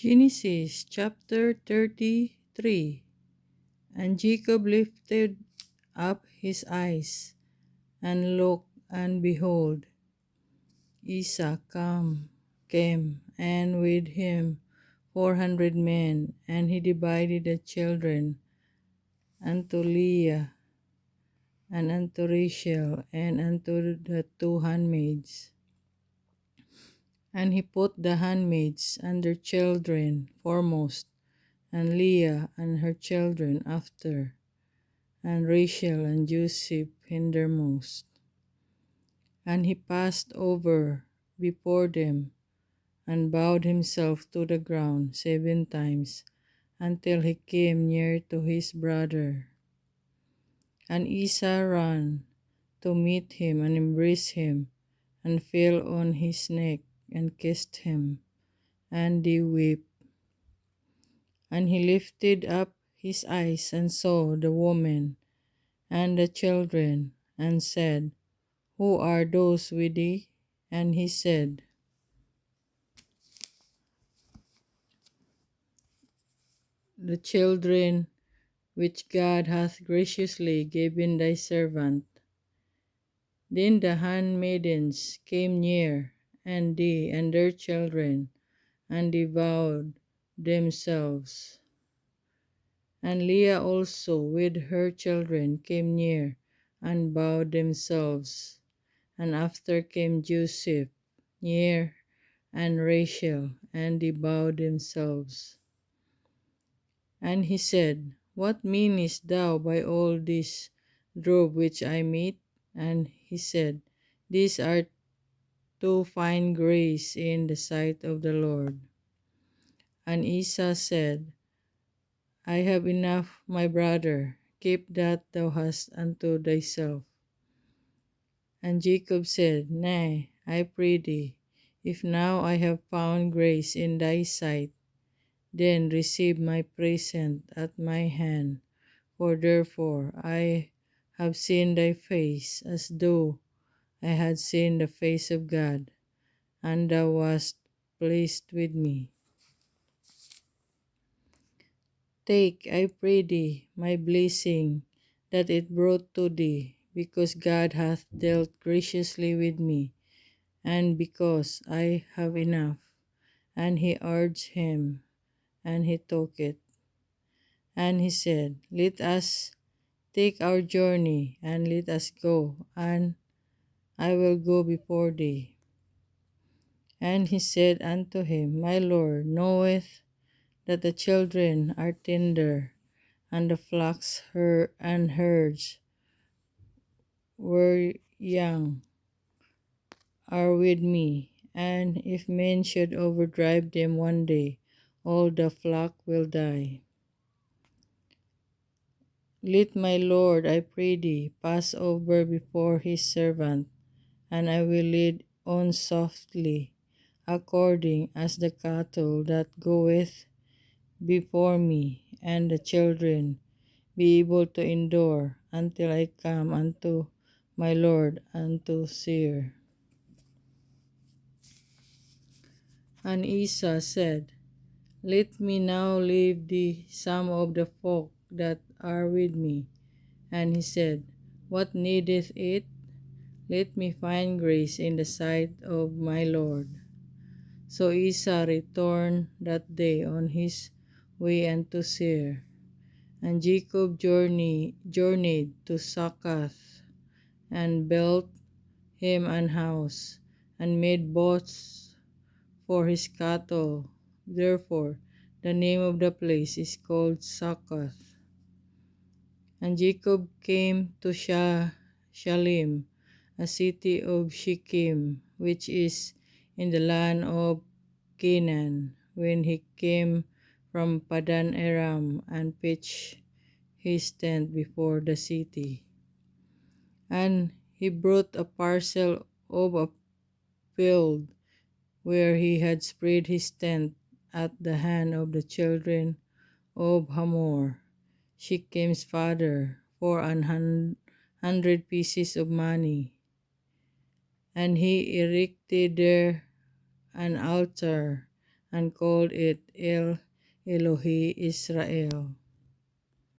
Genesis chapter 33. And Jacob lifted up his eyes, and looked, and behold, Esau came, and with him 400 men, and he divided the children unto Leah, and unto Rachel, and unto the two handmaids. And he put the handmaids and their children foremost, and Leah and her children after, and Rachel and Joseph hindermost. And he passed over before them, and bowed himself to the ground 7 times, until he came near to his brother. And Esau ran to meet him, and embraced him, and fell on his neck, and kissed him, and they wept. And he lifted up his eyes, and saw the woman and the children, and said, Who are those with thee? And he said, The children which God hath graciously given thy servant. Then the handmaidens came near, and they and their children, and devoured themselves. And Leah also with her children came near, and bowed themselves. And after came Joseph near, and Rachel, and they bowed themselves. And he said, What meanest thou by all this drove which I meet? And he said, These are to find grace in the sight of the Lord. And Esau said, I have enough, my brother, keep that thou hast unto thyself. And Jacob said, Nay, I pray thee, if now I have found grace in thy sight, then receive my present at my hand, for therefore I have seen thy face, as though I had seen the face of God, and thou wast pleased with me. Take, I pray thee, my blessing, that it brought to thee, because God hath dealt graciously with me, and because I have enough. And he urged him, and he took it. And he said, Let us take our journey, and let us go, and I will go before thee. And he said unto him, My Lord knoweth that the children are tender, and the flocks and herds were young are with me, and if men should overdrive them one day, all the flock will die. Let my Lord, I pray thee, pass over before his servant, and I will lead on softly, according as the cattle that goeth before me, and the children be able to endure until I come unto my Lord unto Seir. And Esau said, Let me now leave thee some of the folk that are with me. And he said, What needeth it? Let me find grace in the sight of my Lord. So Esau returned that day on his way unto Seir. And Jacob journeyed to Succoth, and built him an house, and made booths for his cattle. Therefore the name of the place is called Succoth. And Jacob came to Shalem, a city of Shechem, which is in the land of Canaan, when he came from Padan Aram, and pitched his tent before the city. And he brought a parcel of a field where he had spread his tent at the hand of the children of Hamor, Shechem's father, for 100 pieces of money. And he erected there an altar, and called it El Elohe Israel.